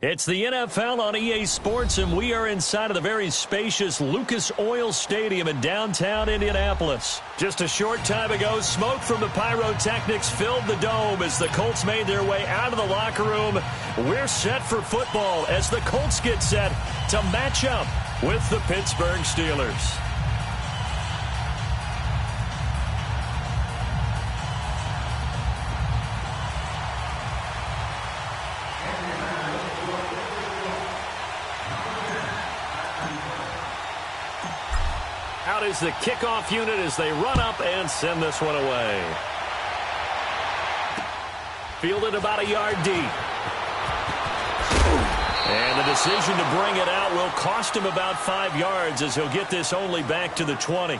It's the NFL on EA Sports, and we are inside of the very spacious Lucas Oil Stadium in downtown Indianapolis. Just a short time ago, smoke from the pyrotechnics filled the dome as the Colts made their way out of the locker room. We're set for football as the Colts get set to match up with the Pittsburgh Steelers. Out is the kickoff unit as they run up and send this one away. Fielded about a yard deep. And the decision to bring it out will cost him about 5 yards as he'll get this only back to the 20.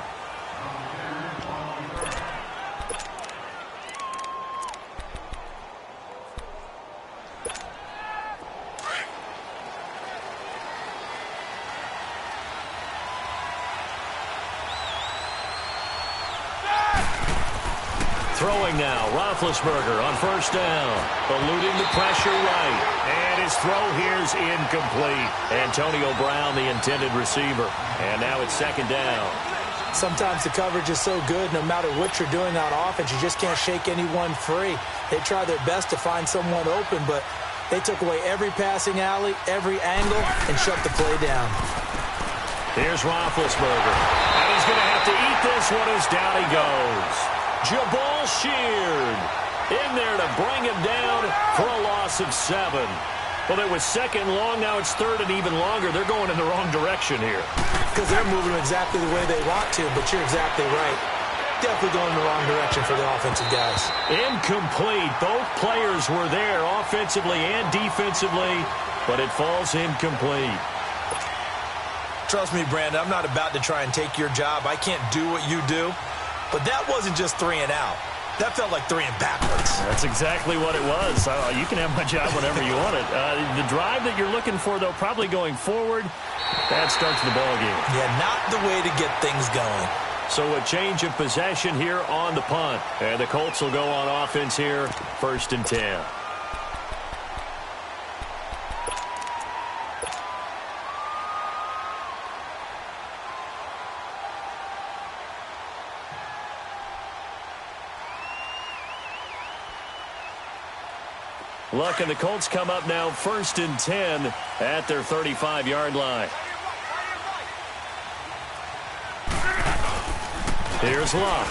Throwing now, Roethlisberger on first down, eluding the pressure right, and his throw here's incomplete. Antonio Brown, the intended receiver, and now it's second down. Sometimes the coverage is so good, no matter what you're doing on offense, you just can't shake anyone free. They try their best to find someone open, but they took away every passing alley, every angle, and shut the play down. Here's Roethlisberger, and he's going to have to eat this one as down he goes. Jabal Sheard in there to bring him down for a loss of 7. Well, it was second long. Now it's third and even longer. They're going in the wrong direction here. Because they're moving exactly the way they want to, but you're exactly right. Definitely going in the wrong direction for the offensive guys. Incomplete. Both players were there offensively and defensively, but it falls incomplete. Trust me, Brandon, I'm not about to try and take your job. I can't do what you do. But that wasn't just 3 and out. That felt like 3 and backwards. That's exactly what it was. You can have my job whenever you want it. The drive that you're looking for, though, probably going forward, that starts the ball game. Yeah, not the way to get things going. So a change of possession here on the punt. And the Colts will go on offense here, 1st and 10. Luck and the Colts come up now 1st and 10 at their 35-yard line. Here's Luck.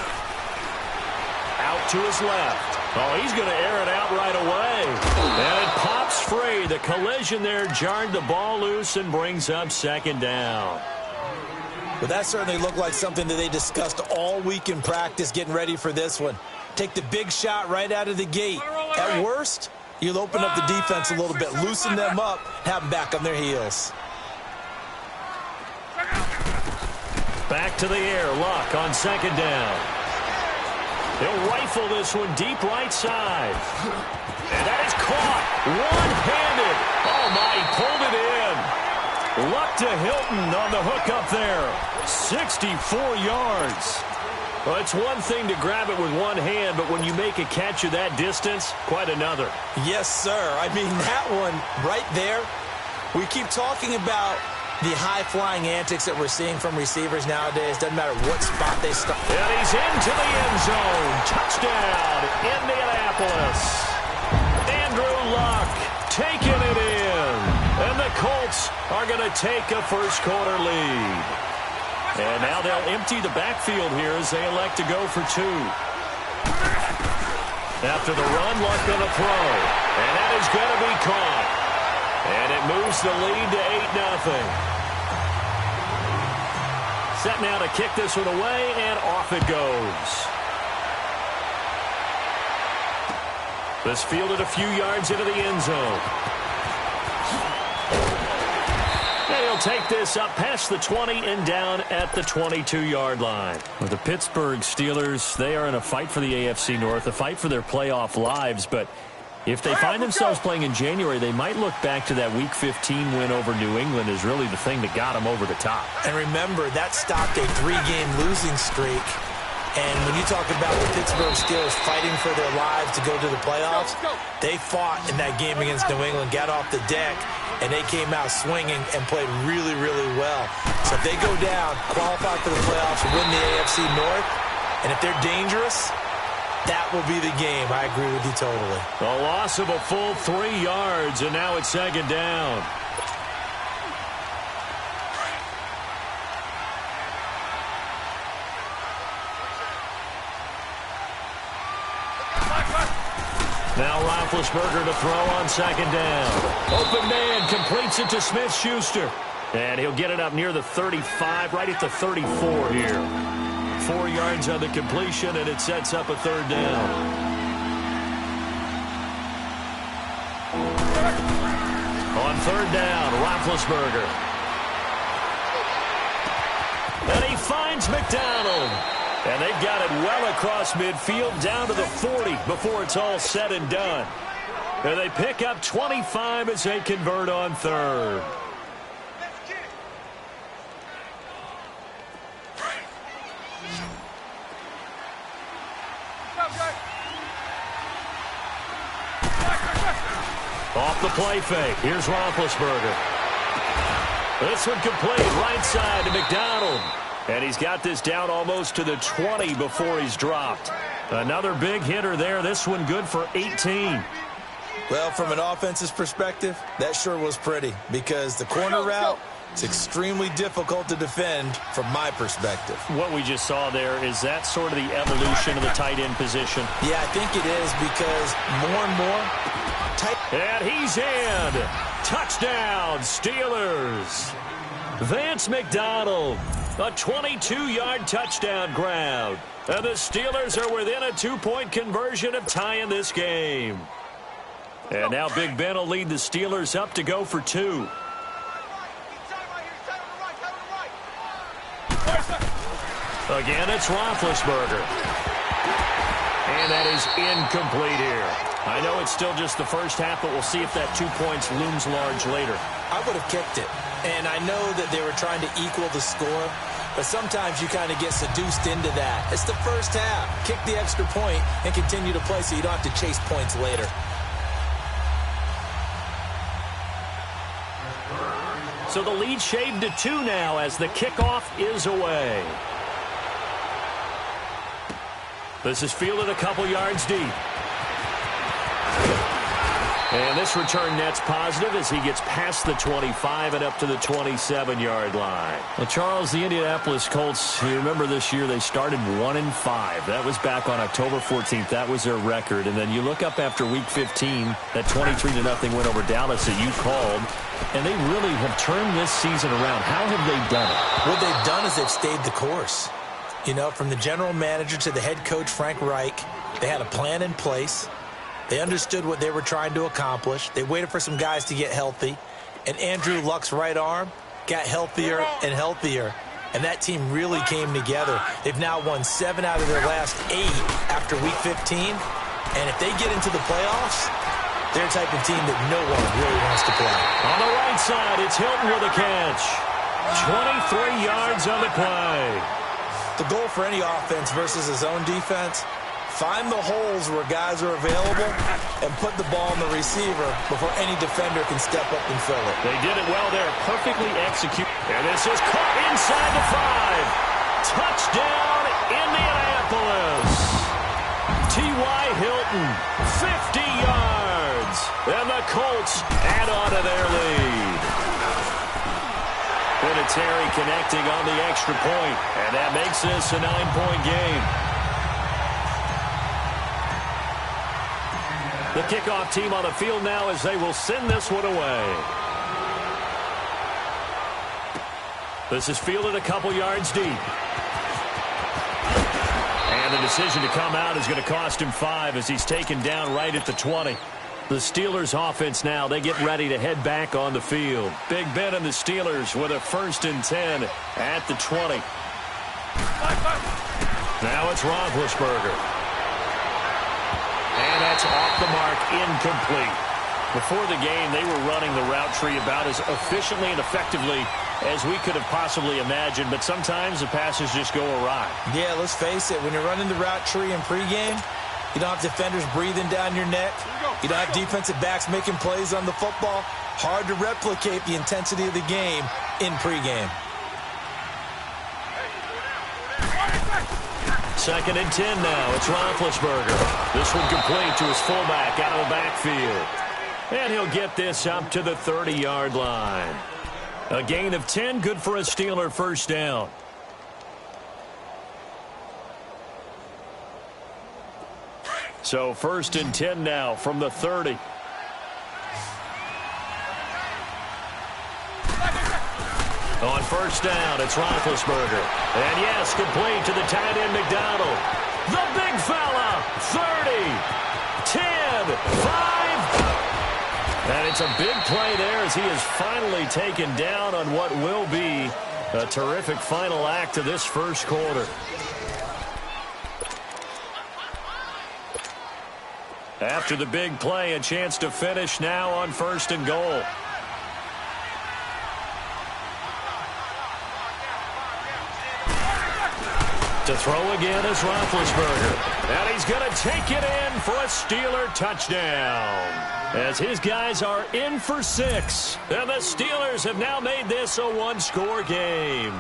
Out to his left. Oh, he's going to air it out right away. And it pops free. The collision there jarred the ball loose and brings up 2nd down. But that certainly looked like something that they discussed all week in practice getting ready for this one. Take the big shot right out of the gate. At worst, you'll open up the defense a little bit, loosen them up, have them back on their heels. Back to the air, Luck on 2nd down. He'll rifle this one deep right side. And that is caught one-handed. Oh, my, he pulled it in. Luck to Hilton on the hook up there. 64 yards. Well, it's one thing to grab it with one hand, but when you make a catch of that distance, quite another. Yes, sir. I mean, that one right there, we keep talking about the high-flying antics that we're seeing from receivers nowadays. Doesn't matter what spot they start. And he's into the end zone. Touchdown, Indianapolis. Andrew Luck taking it in. And the Colts are going to take a first-quarter lead. And now they'll empty the backfield here as they elect to go for 2. After the run, Luck going to throw. And that is going to be caught. And it moves the lead to 8-0. Set now to kick this one away, and off it goes. This fielded a few yards into the end zone. And he'll take this up past the 20 and down at the 22-yard line. Well, the Pittsburgh Steelers, they are in a fight for the AFC North, a fight for their playoff lives. But if they find themselves playing in January, they might look back to that Week 15 win over New England as really the thing that got them over the top. And remember, that stopped a 3-game losing streak. And when you talk about the Pittsburgh Steelers fighting for their lives to go to the playoffs, they fought in that game against New England, got off the deck, and they came out swinging and played really, really well. So if they go down, qualify for the playoffs, win the AFC North, and if they're dangerous, that will be the game. I agree with you totally. A loss of a full 3 yards, and now it's second down. Now Roethlisberger to throw on second down. Open man completes it to Smith-Schuster. And he'll get it up near the 35, right at the 34 here. 4 yards on the completion, and it sets up a third down. On third down, Roethlisberger. And he finds McDonald. And they've got it well across midfield down to the 40 before it's all said and done. And they pick up 25 as they convert on third. Off the play fake. Here's Roethlisberger. This one complete right side to McDonald. And he's got this down almost to the 20 before he's dropped. Another big hitter there. This one good for 18. Well, from an offense's perspective, that sure was pretty because the corner route is extremely difficult to defend from my perspective. What we just saw there, is that sort of the evolution of the tight end position? Yeah, I think it is because more and more tight. And he's in. Touchdown, Steelers. Vance McDonald. A 22-yard touchdown grab. And the Steelers are within a 2-point conversion of tying this game. And now Big Ben will lead the Steelers up to go for 2. Again, it's Roethlisberger. And that is incomplete here. I know it's still just the first half, but we'll see if that 2 points looms large later. I would have kicked it. And I know that they were trying to equal the score, but sometimes you kind of get seduced into that. It's the first half. Kick the extra point and continue to play so you don't have to chase points later. So the lead shaved to 2 now as the kickoff is away. This is fielded a couple yards deep. And this return net's positive as he gets past the 25 and up to the 27-yard line. Well, Charles, the Indianapolis Colts, you remember this year they started 1-5. That was back on October 14th. That was their record. And then you look up after Week 15, that 23-0 win over Dallas that you called, and they really have turned this season around. How have they done it? What they've done is they've stayed the course. You know, from the general manager to the head coach, Frank Reich, they had a plan in place. They understood what they were trying to accomplish. They waited for some guys to get healthy. And Andrew Luck's right arm got healthier and healthier. And that team really came together. They've now won 7 out of their last 8 after Week 15. And if they get into the playoffs, they're the type of team that no one really wants to play. On the right side, it's Hilton with a catch. 23 yards on the play. The goal for any offense versus a zone defense, find the holes where guys are available and put the ball on the receiver before any defender can step up and fill it. They did it well there, perfectly executed. And this is caught inside the 5. Touchdown, Indianapolis. T.Y. Hilton, 50 yards. And the Colts add on to their lead. Vinatieri connecting on the extra point, and that makes this a 9-point game. The kickoff team on the field now as they will send this one away. This is fielded a couple yards deep. And the decision to come out is going to cost him 5 as he's taken down right at the 20. The Steelers offense now, they get ready to head back on the field. Big Ben and the Steelers with a 1st and 10 at the 20. Now it's Roethlisberger. And that's off the mark, incomplete. Before the game, they were running the route tree about as efficiently and effectively as we could have possibly imagined, but sometimes the passes just go awry. Yeah, let's face it, when you're running the route tree in pregame, you don't have defenders breathing down your neck. You don't have defensive backs making plays on the football. Hard to replicate the intensity of the game in pregame. 2nd and 10 now. It's Roethlisberger. This one complete to his fullback out of the backfield. And he'll get this up to the 30-yard line. A gain of 10, good for a Steeler first down. So 1st and 10 now from the 30. On 1st down, it's Roethlisberger. And yes, complete to the tight end McDonald. The big fella, 30, 10, 5. And it's a big play there as he is finally taken down on what will be a terrific final act of this first quarter. After the big play, a chance to finish now on 1st and goal. To throw again is Roethlisberger. And he's going to take it in for a Steeler touchdown. As his guys are in for 6. And the Steelers have now made this a one-score game.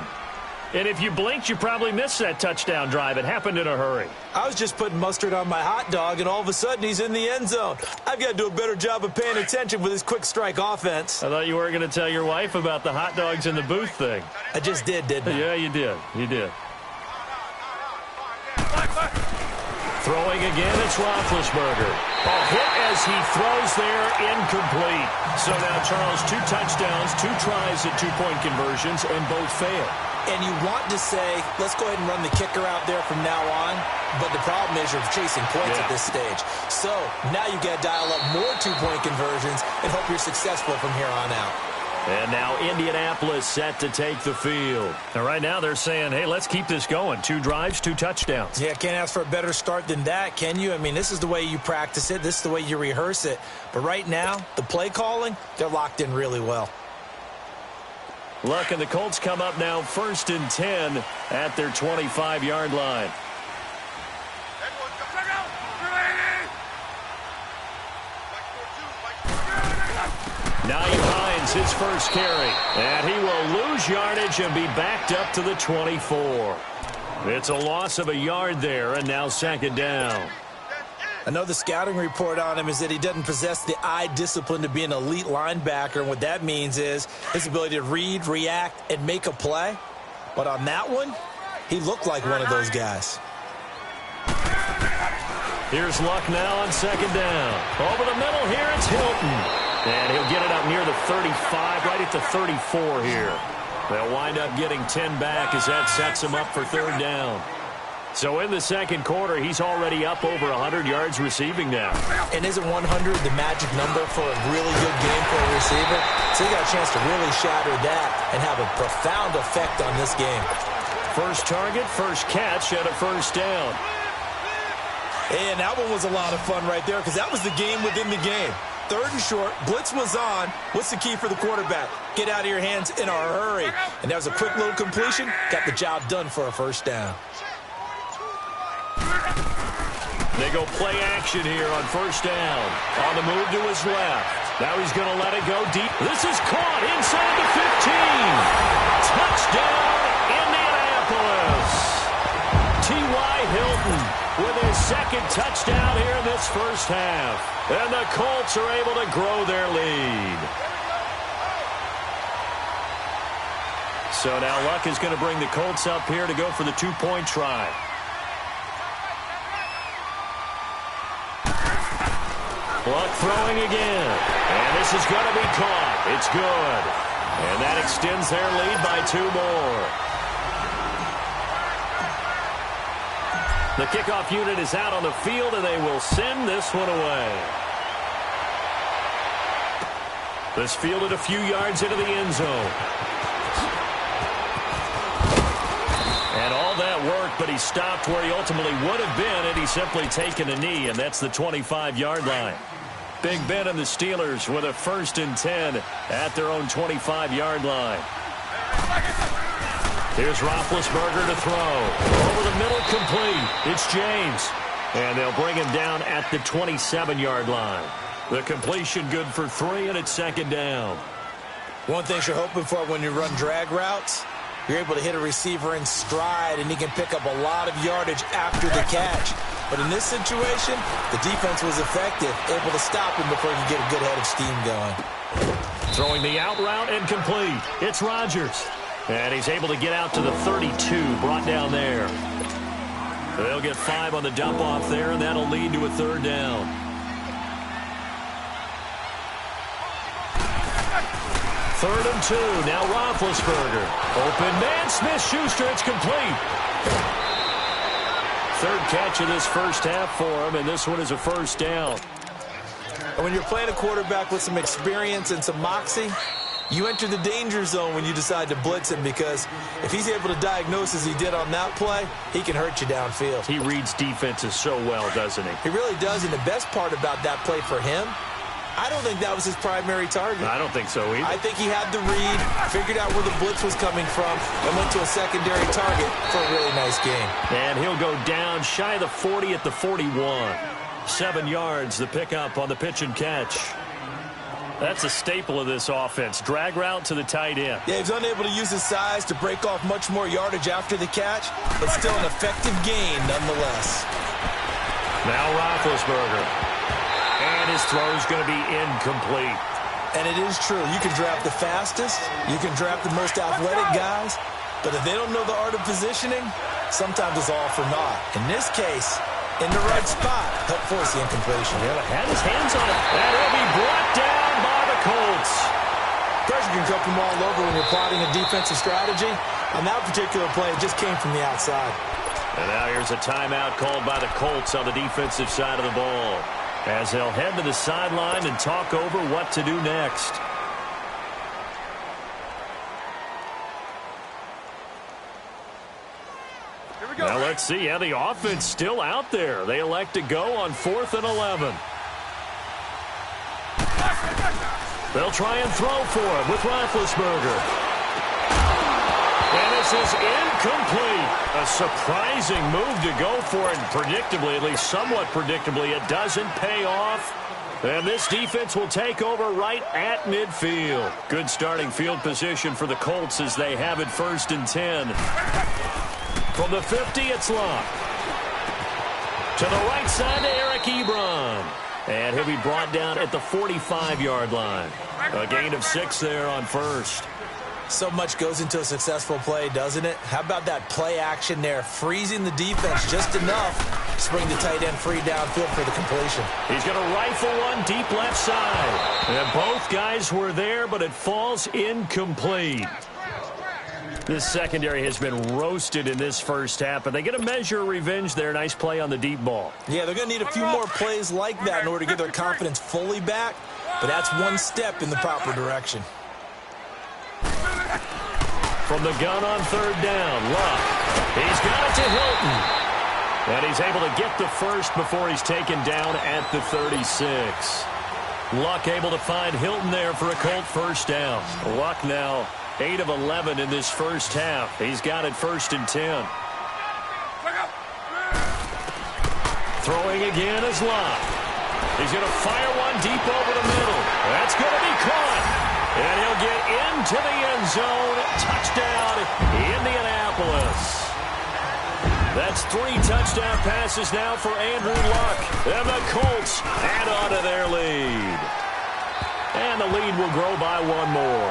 And if you blinked, you probably missed that touchdown drive. It happened in a hurry. I was just putting mustard on my hot dog, and all of a sudden he's in the end zone. I've got to do a better job of paying attention with his quick strike offense. I thought you were going to tell your wife about the hot dogs in the booth thing. I just did, didn't I? Yeah, you did. You did. Throwing again, it's Roethlisberger. A hit as he throws there, incomplete. So now, Charles, 2 touchdowns, 2 tries at 2-point conversions, and both fail. And you want to say, let's go ahead and run the kicker out there from now on. But the problem is you're chasing points at this stage. So now you got to dial up more 2-point conversions and hope you're successful from here on out. And now Indianapolis set to take the field. And right now they're saying, hey, let's keep this going. 2 drives, 2 touchdowns. Yeah, can't ask for a better start than that, can you? I mean, this is the way you practice it. This is the way you rehearse it. But right now, the play calling, they're locked in really well. Luck and the Colts come up now 1st and 10 at their 25-yard line. Now he finds his first carry, and he will lose yardage and be backed up to the 24. It's a loss of a yard there, and now 2nd down. I know the scouting report on him is that he doesn't possess the eye discipline to be an elite linebacker, and what that means is his ability to read, react, and make a play. But on that one, he looked like one of those guys. Here's Luck now on 2nd down. Over the middle here, it's Hilton. And he'll get it up near the 35, right at the 34 here. They'll wind up getting 10 back as that sets him up for 3rd down. So in the 2nd quarter, he's already up over 100 yards receiving now. And isn't 100 the magic number for a really good game for a receiver? So he got a chance to really shatter that and have a profound effect on this game. First target, first catch, and a 1st down. And that one was a lot of fun right there because that was the game within the game. 3rd and short, blitz was on. What's the key for the quarterback? Get out of your hands in a hurry. And that was a quick little completion. Got the job done for a 1st down. They go play action here on 1st down. On the move to his left. Now he's going to let it go deep. This is caught inside the 15. Touchdown, Indianapolis. T.Y. Hilton with his 2nd touchdown here in this first half. And the Colts are able to grow their lead. So now Luck is going to bring the Colts up here to go for the 2-point try. Luck throwing again. And this is going to be caught. It's good. And that extends their lead by 2 more. The kickoff unit is out on the field, and they will send this one away. This fielded a few yards into the end zone. And all that worked, but he stopped where he ultimately would have been had he simply taken a knee, and that's the 25-yard line. Big Ben and the Steelers with a 1st and 10 at their own 25-yard line. Here's Roethlisberger to throw. Over the middle, complete. It's James. And they'll bring him down at the 27-yard line. The completion good for 3, and it's second down. One thing you're hoping for when you run drag routes, you're able to hit a receiver in stride, and he can pick up a lot of yardage after the catch. But in this situation, the defense was effective, able to stop him before he could get a good head of steam going. Throwing the out route and complete. It's Rodgers. And he's able to get out to the 32, brought down there. They'll get 5 on the dump off there, and that'll lead to a third down. Third and 2. Now Roethlisberger. Open man. Smith-Schuster. It's complete. Third catch of this first half for him, and this one is a first down. And when you're playing a quarterback with some experience and some moxie, you enter the danger zone when you decide to blitz him, because if he's able to diagnose as he did on that play, he can hurt you downfield. He reads defenses so well, doesn't he? He really does, and the best part about that play for him, I don't think that was his primary target. I don't think so either. I think he had the read, figured out where the blitz was coming from, and went to a secondary target for a really nice game. And he'll go down shy of the 40 at the 41. 7 yards, the pickup on the pitch and catch. That's a staple of this offense. Drag route to the tight end. Yeah, he's unable to use his size to break off much more yardage after the catch, but still an effective gain nonetheless. Now Roethlisberger. And his throw's going to be incomplete. And it is true. You can draft the fastest. You can draft the most athletic guys. But if they don't know the art of positioning, sometimes it's all for naught. In this case, in the right spot, help force the incompletion. Yeah, had his hands on it. And he'll be brought down by the Colts. Pressure can come from all over when you're plotting a defensive strategy. On that particular play, it just came from the outside. And now here's a timeout called by the Colts on the defensive side of the ball, as they'll head to the sideline and talk over what to do next. Here we go. Now let's see how the offense still out there. They elect to go on 4th and 11. They'll try and throw for it with Roethlisberger. And this is incomplete. A surprising move to go for it, and predictably, at least somewhat predictably, it doesn't pay off. And this defense will take over right at midfield. Good starting field position for the Colts as they have it 1st and 10. From the 50, it's Locke. To the right side to Eric Ebron. And he'll be brought down at the 45-yard line. A gain of 6 there on first. So much goes into a successful play, doesn't it? How about that play action there, freezing the defense just enough to bring the tight end free downfield for the completion. He's going to rifle one deep left side. And both guys were there, but it falls incomplete. This secondary has been roasted in this first half, but they get a measure of revenge there. Nice play on the deep ball. Yeah, they're going to need a few more plays like that in order to get their confidence fully back, but that's one step in the proper direction. From the gun on 3rd down, Luck. He's got it to Hilton. And he's able to get the first before he's taken down at the 36. Luck able to find Hilton there for a Colt first down. Luck now 8 of 11 in this first half. He's got it 1st and 10. Throwing again is Luck. He's going to fire one deep over the middle. That's going to be caught. And he'll get into the end zone. Touchdown, Indianapolis. That's 3 touchdown passes now for Andrew Luck. And the Colts add on to their lead. And the lead will grow by 1 more.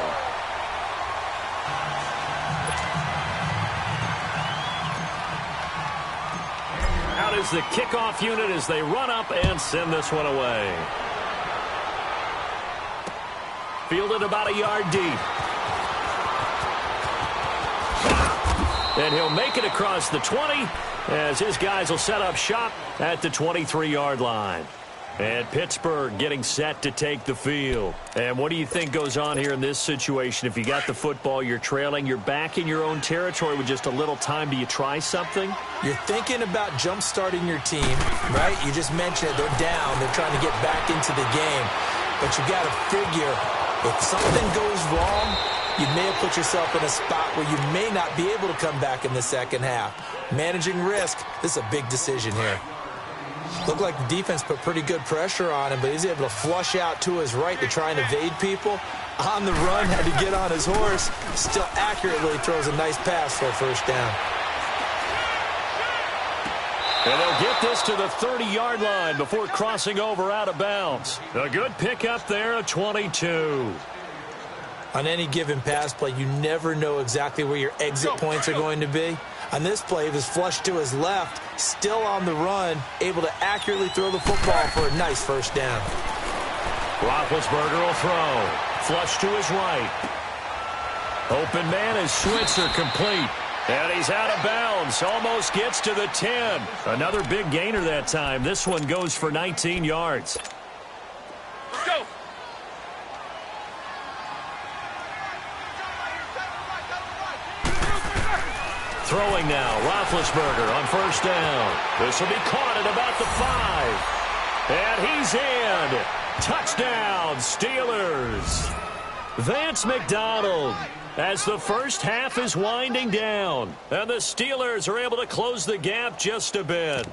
Out is the kickoff unit as they run up and send this one away. Fielded about a yard deep. And he'll make it across the 20 as his guys will set up shop at the 23-yard line. And Pittsburgh getting set to take the field. And what do you think goes on here in this situation? If you got the football, you're trailing, you're back in your own territory with just a little time. Do you try something? You're thinking about jump-starting your team, right? You just mentioned it. They're down. They're trying to get back into the game. But you got to figure, if something goes wrong, you may have put yourself in a spot where you may not be able to come back in the second half. Managing risk, this is a big decision here. Looked like the defense put pretty good pressure on him, but he's able to flush out to his right to try and evade people. On the run, had to get on his horse. Still accurately throws a nice pass for a first down. And they'll get this to the 30-yard line before crossing over out of bounds. A good pickup there of 22. On any given pass play, you never know exactly where your exit points are going to be. On this play, he was flushed to his left, still on the run, able to accurately throw the football for a nice first down. Roethlisberger will throw. Flush to his right. Open man is Switzer, complete. And he's out of bounds. Almost gets to the 10. Another big gainer that time. This one goes for 19 yards. Let's go. Throwing now, Roethlisberger on first down. This will be caught at about the 5. And he's in. Touchdown, Steelers. Vance McDonald, as the first half is winding down. And the Steelers are able to close the gap just a bit.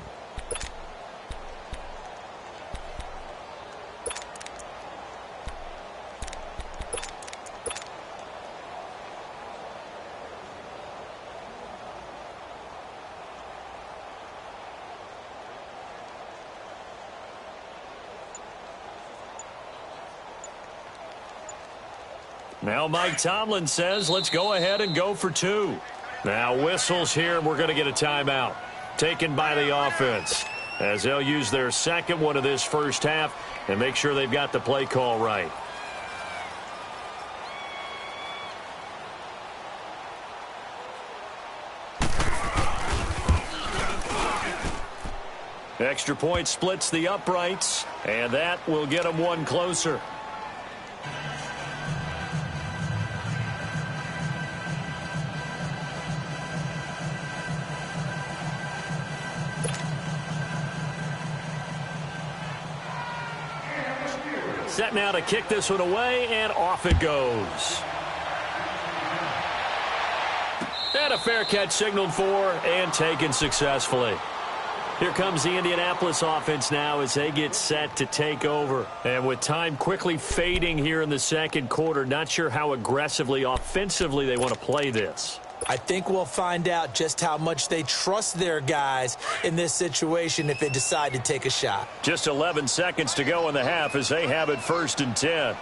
Now Mike Tomlin says, let's go ahead and go for 2. Now whistles here, and we're going to get a timeout. Taken by the offense, as they'll use their second one of this first half and make sure they've got the play call right. Extra point splits the uprights, and that will get them one closer. Set now to kick this one away, and off it goes. And a fair catch signaled for and taken successfully. Here comes the Indianapolis offense now as they get set to take over. And with time quickly fading here in the second quarter, not sure how aggressively, offensively they want to play this. I think we'll find out just how much they trust their guys in this situation if they decide to take a shot. Just 11 seconds to go in the half as they have it 1st and 10.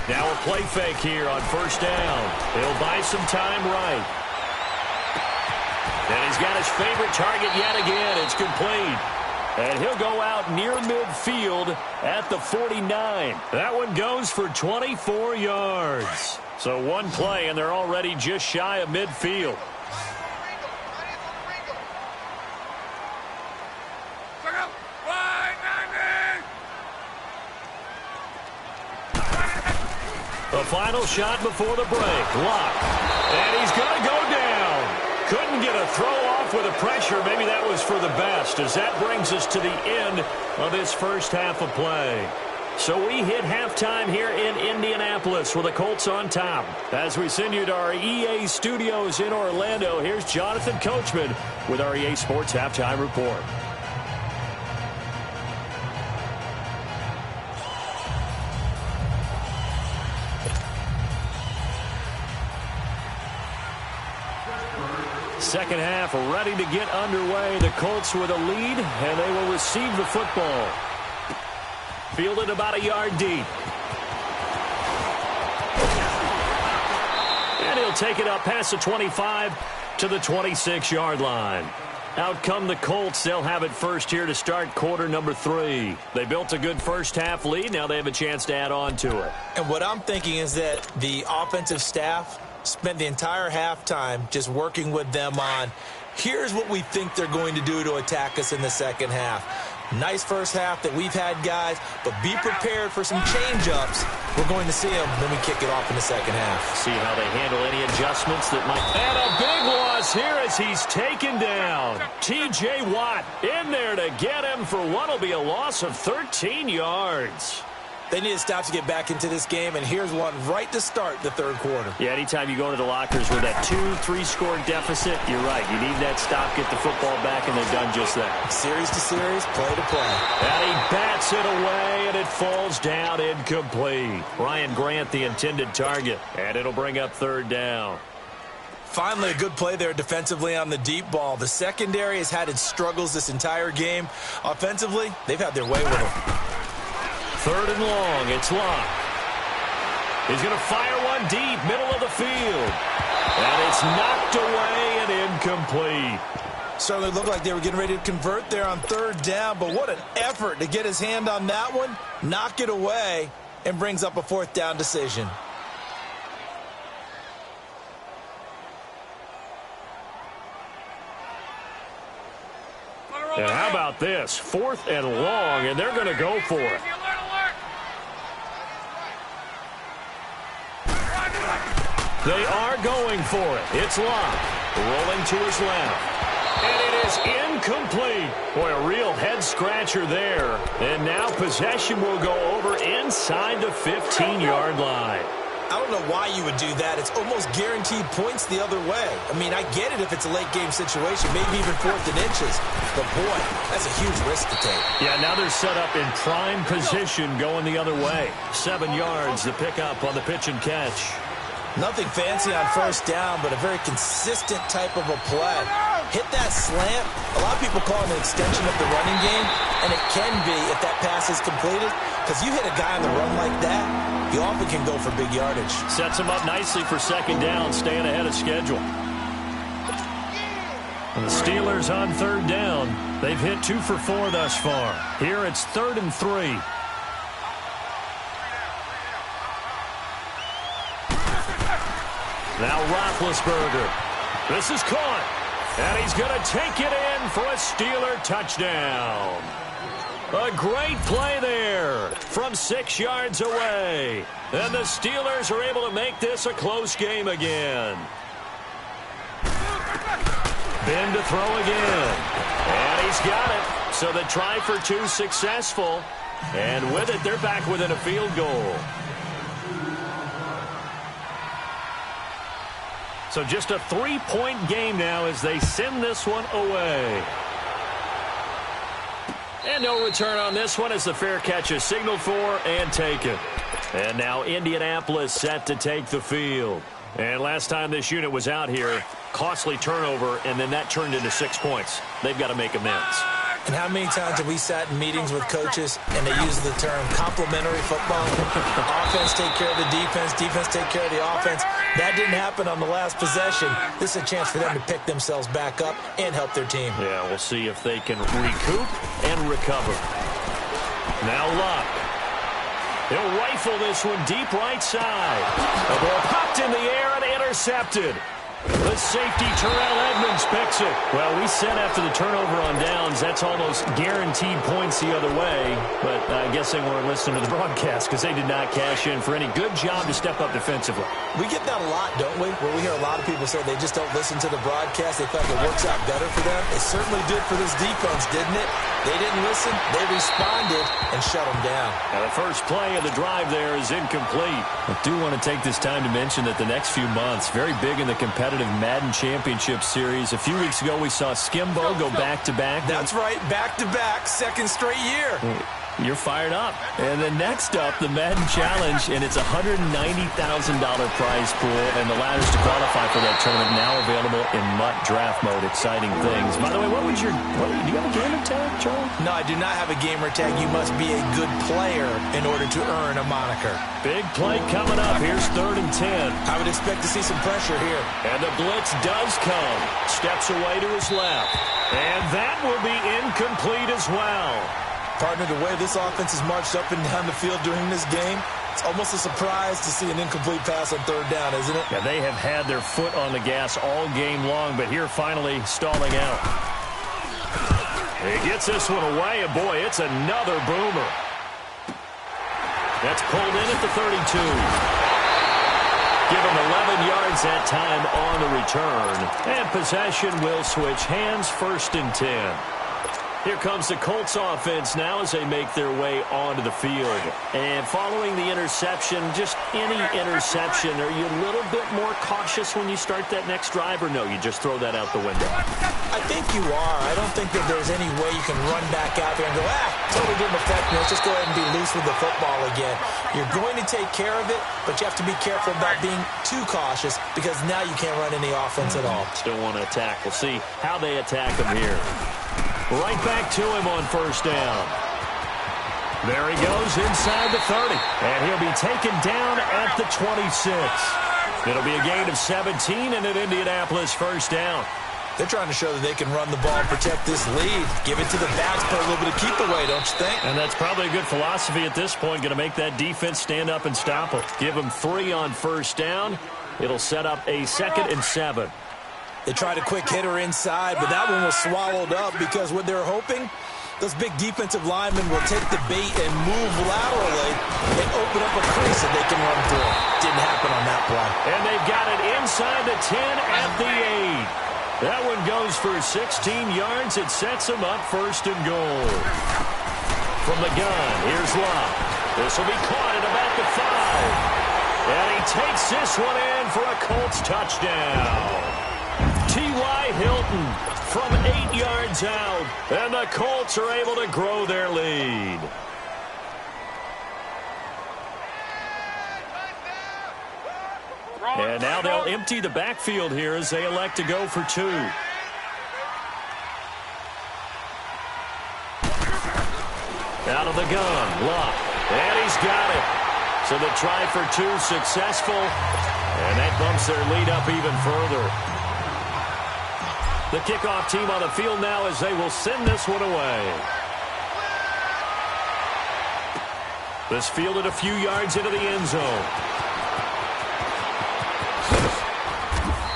Now a play fake here on first down. He'll buy some time right. And he's got his favorite target yet again. It's complete. And he'll go out near midfield at the 49. That one goes for 24 yards. So one play, and they're already just shy of midfield. The final shot before the break. Lock. And he's going to go down. Couldn't get a throw off with the pressure. Maybe that was for the best, as that brings us to the end of this first half of play. So we hit halftime here in Indianapolis with the Colts on top. As we send you to our EA studios in Orlando, here's Jonathan Coachman with our EA Sports Halftime Report. Second half ready to get underway. The Colts with a lead, and they will receive the football. Fielded about a yard deep. And he'll take it up past the 25 to the 26-yard line. Out come the Colts. They'll have it first here to start quarter number 3. They built a good first half lead. Now they have a chance to add on to it. And what I'm thinking is that the offensive staff spent the entire halftime just working with them on, here's what we think they're going to do to attack us in the second half. Nice first half that we've had, guys, but be prepared for some change-ups. We're going to see them when we kick it off in the second half. See how they handle any adjustments that might. And a big loss here as he's taken down. T.J. Watt in there to get him for what will be a loss of 13 yards. They need to stop to get back into this game, and here's one right to start the third quarter. Yeah, anytime you go into the lockers with that 2-3 score deficit, you're right. You need that stop, get the football back, and they've done just that. Series to series, play to play. And he bats it away, and it falls down incomplete. Ryan Grant, the intended target, and it'll bring up third down. Finally, a good play there defensively on the deep ball. The secondary has had its struggles this entire game. Offensively, they've had their way with them. Third and long, it's Locke. He's going to fire one deep, middle of the field. And it's knocked away and incomplete. Certainly looked like they were getting ready to convert there on third down, but what an effort to get his hand on that one, knock it away, and brings up a fourth down decision. And how about this? Fourth and long, and they're going to go for it. They are going for it. It's Locke, rolling to his left. And it is incomplete. Boy, a real head-scratcher there. And now possession will go over inside the 15-yard line. I don't know why you would do that. It's almost guaranteed points the other way. I mean, I get it if it's a late-game situation, maybe even fourth and inches. But, boy, that's a huge risk to take. Yeah, now they're set up in prime position going the other way. 7 yards, the pickup on the pitch and catch. Nothing fancy on first down, but a very consistent type of a play. Hit that slant. A lot of people call it an extension of the running game, and it can be if that pass is completed, because you hit a guy on the run like that, you often can go for big yardage. Sets him up nicely for second down, staying ahead of schedule. And the Steelers on third down. They've hit 2 for 4 thus far. Here it's 3rd and 3. Now Roethlisberger. This is caught. And he's going to take it in for a Steeler touchdown. A great play there from 6 yards away. And the Steelers are able to make this a close game again. Ben to throw again. And he's got it. So the try for 2 successful. And with it, they're back within a field goal. So just a 3-point game now as they send this one away. And no return on this one as the fair catch is signaled for and taken. And now Indianapolis set to take the field. And last time this unit was out here, costly turnover, and then that turned into 6 points. They've got to make amends. And how many times have we sat in meetings with coaches and they use the term complementary football? Offense take care of the defense, defense take care of the offense. That didn't happen on the last possession. This is a chance for them to pick themselves back up and help their team. Yeah, we'll see if they can recoup and recover. Now Luck. He'll rifle this one deep right side. The ball popped in the air and intercepted. The safety, Terrell Edmonds, picks it. Well, we said after the turnover on downs, that's almost guaranteed points the other way. But I guess they weren't listening to the broadcast because they did not cash in for any good job to step up defensively. We get that a lot, don't we? Where we hear a lot of people say they just don't listen to the broadcast. They feel like it works out better for them. It certainly did for this defense, didn't it? They didn't listen. They responded and shut them down. Now, the first play of the drive there is incomplete. I do want to take this time to mention that the next few months, very big in the competitive Madden Championship Series. A few weeks ago, we saw Skimbo go back-to-back. That's right, back-to-back, second straight year. You're fired up. And then next up, the Madden Challenge, and it's a $190,000 prize pool, and the ladders to qualify for that tournament now available in MUT draft mode. Exciting things. By the way, do you have a gamer tag, Charlie? No, I do not have a gamer tag. You must be a good player in order to earn a moniker. Big play coming up. Here's 3rd and 10. I would expect to see some pressure here. And the blitz does come. Steps away to his left. And that will be incomplete as well. Partner, the way this offense has marched up and down the field during this game, it's almost a surprise to see an incomplete pass on 3rd down, isn't it? Yeah, they have had their foot on the gas all game long, but here finally stalling out. He gets this one away, and boy, it's another boomer. That's pulled in at the 32. Give him 11 yards that time on the return. And possession will switch hands, 1st and 10. Here comes the Colts offense now as they make their way onto the field. And following the interception, just any interception, are you a little bit more cautious when you start that next drive, or no, you just throw that out the window? I think you are. I don't think that there's any way you can run back out there and go, totally didn't affect me. Let's just go ahead and be loose with the football again. You're going to take care of it, but you have to be careful about being too cautious because now you can't run any offense at all. Still want to attack. We'll see how they attack him here. Right back to him on first down. There he goes inside the 30. And he'll be taken down at the 26. It'll be a gain of 17 and an Indianapolis first down. They're trying to show that they can run the ball and protect this lead. Give it to the backs, put a little bit of keep away, don't you think? And that's probably a good philosophy at this point. Going to make that defense stand up and stop them. Give them 3 on first down. It'll set up a 2nd and 7. They tried a quick hitter inside, but that one was swallowed up because what they're hoping, those big defensive linemen will take the bait and move laterally and open up a crease that they can run through. Didn't happen on that play. And they've got it inside the 10 at the 8. That one goes for 16 yards. It sets them up 1st and goal. From the gun, here's Locke. This will be caught at about the 5. And he takes this one in for a Colts touchdown. T.Y. Hilton from 8 yards out, and the Colts are able to grow their lead. And now they'll empty the backfield here as they elect to go for 2. Out of the gun, Locke, and he's got it. So the try for 2 successful, and that bumps their lead up even further. The kickoff team on the field now as they will send this one away. This fielded a few yards into the end zone.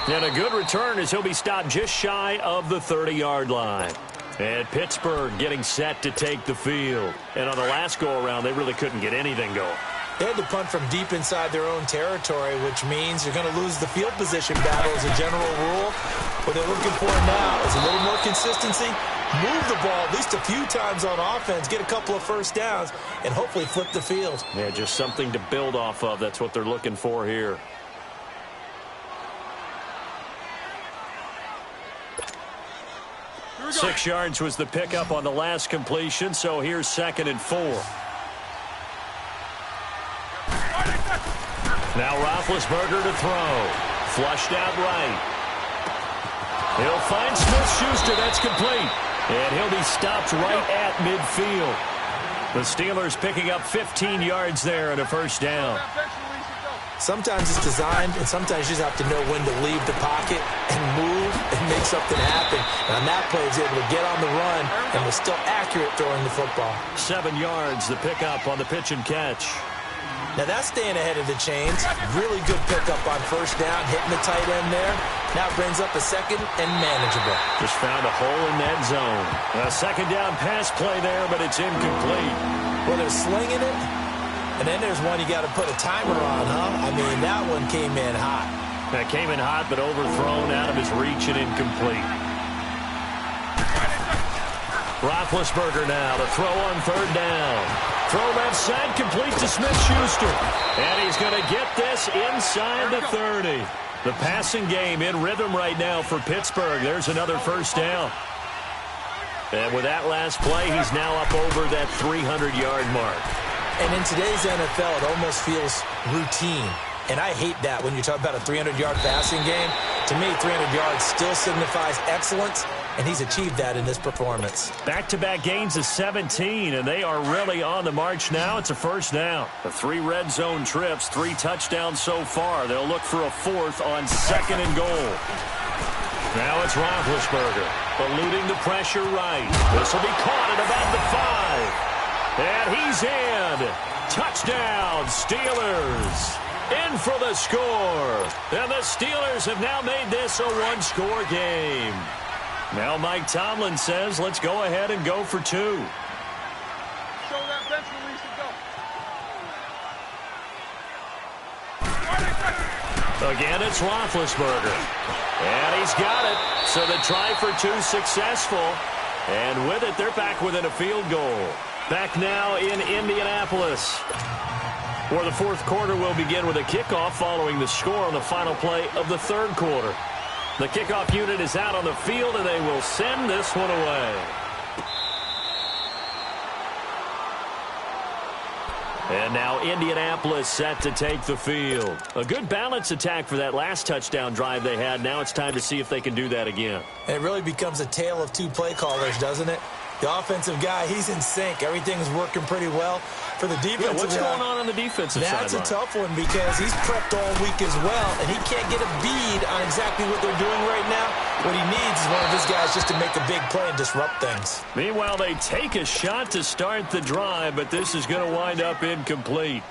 And a good return as he'll be stopped just shy of the 30-yard line. And Pittsburgh getting set to take the field. And on the last go-around, they really couldn't get anything going. They had to punt from deep inside their own territory, which means you're going to lose the field position battle as a general rule. What they're looking for now is a little more consistency, move the ball at least a few times on offense, get a couple of first downs, and hopefully flip the field. Yeah, just something to build off of. That's what they're looking for here. Here 6 yards was the pickup on the last completion, so here's 2nd and 4. Now Roethlisberger to throw. Flushed out right. He'll find Smith-Schuster. That's complete. And he'll be stopped right at midfield. The Steelers picking up 15 yards there and a first down. Sometimes it's designed, and sometimes you just have to know when to leave the pocket and move and make something happen. And on that play, he's able to get on the run and was still accurate throwing the football. 7 yards, the pickup on the pitch and catch. Now that's staying ahead of the chains. Really good pickup on first down, hitting the tight end there. Now brings up a 2nd and manageable. Just found a hole in that zone. A 2nd down pass play there, but it's incomplete. Well, they're slinging it, and then there's one you got to put a timer on, huh? I mean, that one came in hot. That came in hot, but overthrown out of his reach and incomplete. Roethlisberger now to throw on 3rd down. Throw left side, complete to Smith-Schuster. And he's going to get this inside the 30. The passing game in rhythm right now for Pittsburgh. There's another first down. And with that last play, he's now up over that 300-yard mark. And in today's NFL, it almost feels routine. And I hate that when you talk about a 300-yard passing game. To me, 300 yards still signifies excellence, and he's achieved that in this performance. Back-to-back gains of 17, and they are really on the march now. It's a first down. The 3 red zone trips, 3 touchdowns so far. They'll look for a 4th on 2nd and goal. Now it's Roethlisberger, eluding the pressure right. This will be caught at about the 5. And he's in. Touchdown, Steelers. In for the score. And the Steelers have now made this a 1-score game. Now Mike Tomlin says, let's go ahead and go for 2. Show that bench release and go. Again, it's Roethlisberger. And he's got it. So the try for 2 successful. And with it, they're back within a field goal. Back now in Indianapolis, where the fourth quarter will begin with a kickoff following the score on the final play of the third quarter. The kickoff unit is out on the field, and they will send this one away. And now Indianapolis set to take the field. A good balance attack for that last touchdown drive they had. Now it's time to see if they can do that again. And it really becomes a tale of two play callers, doesn't it? The offensive guy, he's in sync. Everything's working pretty well. For the defensive what's going on the defensive side? That's a tough one because he's prepped all week as well, and he can't get a bead on exactly what they're doing right now. What he needs is one of his guys just to make a big play and disrupt things. Meanwhile, they take a shot to start the drive, but this is going to wind up incomplete.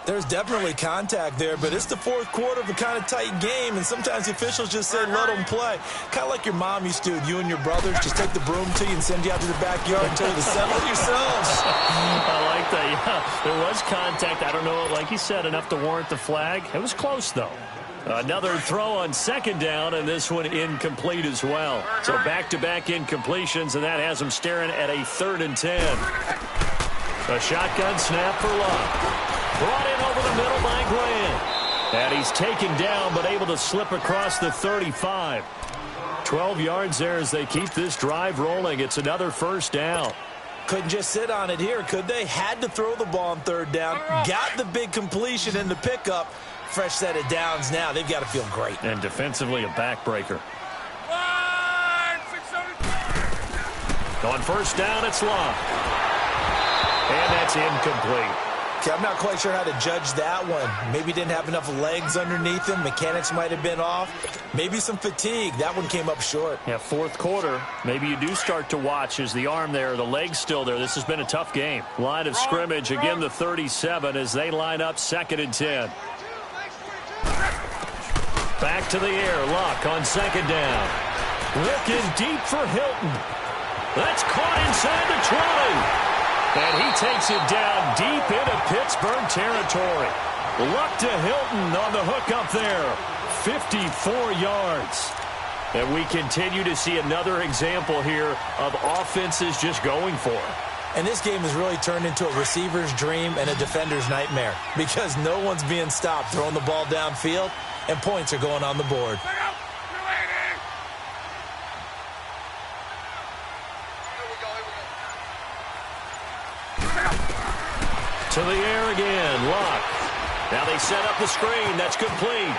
There's definitely contact there, but it's the fourth quarter of a kind of tight game, and sometimes the officials just say, let them play. Kind of like your mom used to with you and your brothers. Just take the broom to you and send you out to the backyard and tell you to settle yourselves. I like that, yeah. There was contact. I don't know, like you said, enough to warrant the flag. It was close, though. Another throw on second down, and this one incomplete as well. So back-to-back incompletions, and that has them staring at a 3rd and 10. A shotgun snap for Love. Brought in over the middle by Grant. And he's taken down, but able to slip across the 35. 12 yards there as they keep this drive rolling. It's another first down. Couldn't just sit on it here, could they? Had to throw the ball on 3rd down. Got the big completion in the pickup. Fresh set of downs now. They've got to feel great. And defensively, a backbreaker. On first down, it's Love. And that's incomplete. I'm not quite sure how to judge that one. Maybe didn't have enough legs underneath him. Mechanics might have been off. Maybe some fatigue. That one came up short. Yeah, fourth quarter. Maybe you do start to watch as the arm there, the leg's still there. This has been a tough game. Line of scrimmage, again the 37 as they line up 2nd and 10. Back to the air. Luck on 2nd down. Looking deep for Hilton. That's caught inside the 20. And he takes it down deep into Pittsburgh territory. Luck to Hilton on the hook up there. 54 yards. And we continue to see another example here of offenses just going for it. And this game has really turned into a receiver's dream and a defender's nightmare because no one's being stopped throwing the ball downfield, and points are going on the board. To the air again, Luck. Now they set up the screen. That's complete.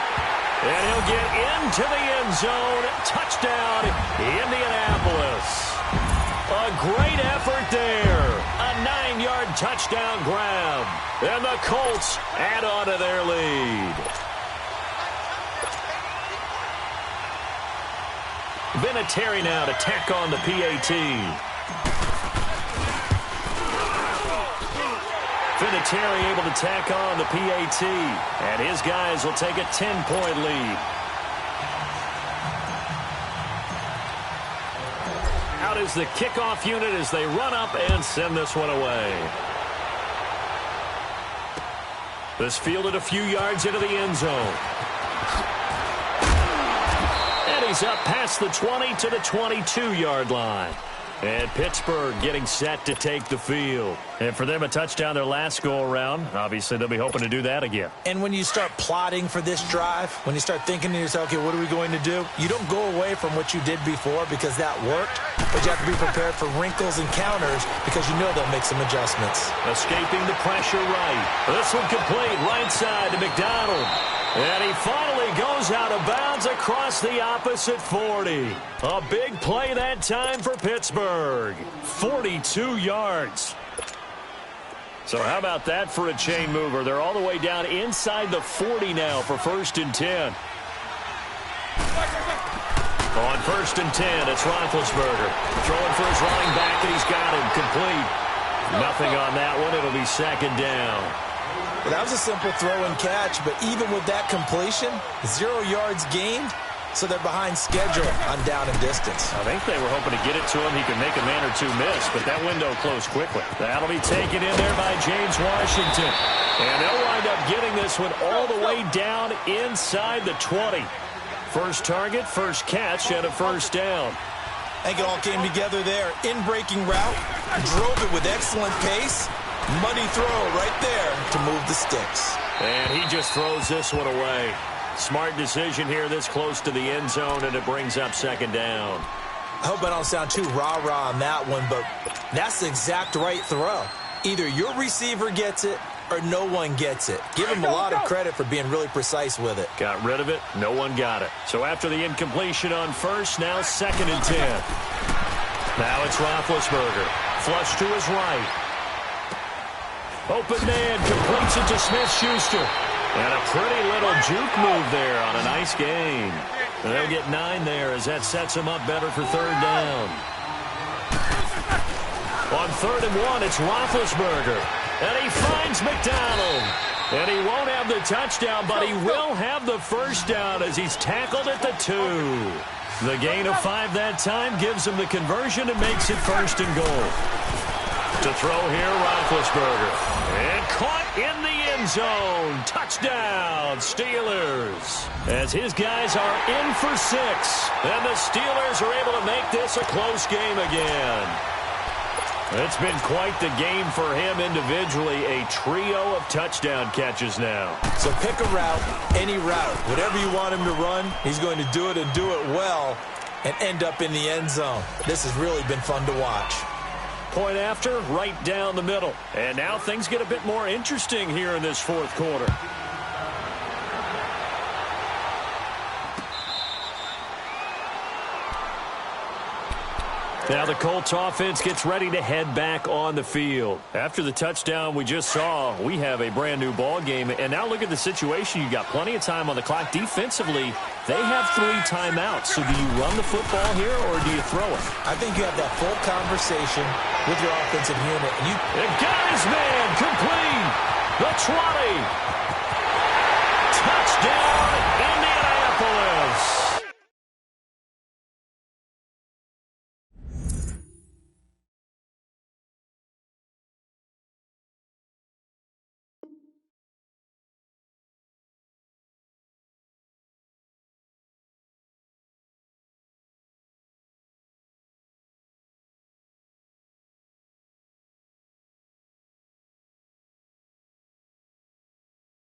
And he'll get into the end zone. Touchdown, Indianapolis. A great effort there. A 9-yard touchdown grab. And the Colts add on to their lead. Vinatieri now to tack on the PAT. Vinatieri able to tack on the PAT. And his guys will take a 10-point lead. Out is the kickoff unit as they run up and send this one away. This fielded a few yards into the end zone. And he's up past the 20 to the 22-yard line. And Pittsburgh getting set to take the field. And for them, a touchdown their last go-around. Obviously, they'll be hoping to do that again. And when you start plotting for this drive, when you start thinking to yourself, okay, what are we going to do? You don't go away from what you did before because that worked. But you have to be prepared for wrinkles and counters because you know they'll make some adjustments. Escaping the pressure right. This one complete right side to McDonald. And he finally goes out of bounds across the opposite 40. A big play that time for Pittsburgh. 42 yards. So how about that for a chain mover? They're all the way down inside the 40 now for 1st and 10. On 1st and 10, it's Roethlisberger. Throwing for his running back, and he's got him complete. Nothing on that one. It'll be 2nd down. Well, that was a simple throw and catch, but even with that completion, 0 yards gained, so they're behind schedule on down and distance. I think they were hoping to get it to him. He could make a man or two miss, but that window closed quickly. That'll be taken in there by James Washington. And they'll wind up getting this one all the way down inside the 20. First target, first catch, and a 1st down. I think it all came together there. In-breaking route, drove it with excellent pace. Money throw right there to move the sticks. And he just throws this one away. Smart decision here this close to the end zone, and it brings up second down. I hope I don't sound too rah-rah on that one, but that's the exact right throw. Either your receiver gets it or no one gets it. Give him a lot of credit for being really precise with it. Got rid of it. No one got it. So after the incompletion on first, now 2nd and 10. Now it's Roethlisberger. Flush to his right. Open man completes it to Smith-Schuster. And a pretty little juke move there on a nice gain. And they'll get 9 there as that sets him up better for 3rd down. On 3rd and 1, it's Roethlisberger. And he finds McDonald. And he won't have the touchdown, but he will have the first down as he's tackled at the 2. The gain of 5 that time gives him the conversion and makes it 1st and goal. To throw here, Roethlisberger. And caught in the end zone. Touchdown, Steelers. As his guys are in for 6. And the Steelers are able to make this a close game again. It's been quite the game for him individually. A trio of touchdown catches now. So pick a route, any route. Whatever you want him to run, he's going to do it and do it well and end up in the end zone. This has really been fun to watch. Point after, right down the middle. And now things get a bit more interesting here in this 4th quarter. Now the Colts offense gets ready to head back on the field. After the touchdown we just saw, we have a brand new ball game. And now look at the situation. You got plenty of time on the clock. Defensively, they have 3 timeouts. So do you run the football here or do you throw it? I think you have that full conversation with your offensive unit. And got his man complete. The 20. Touchdown.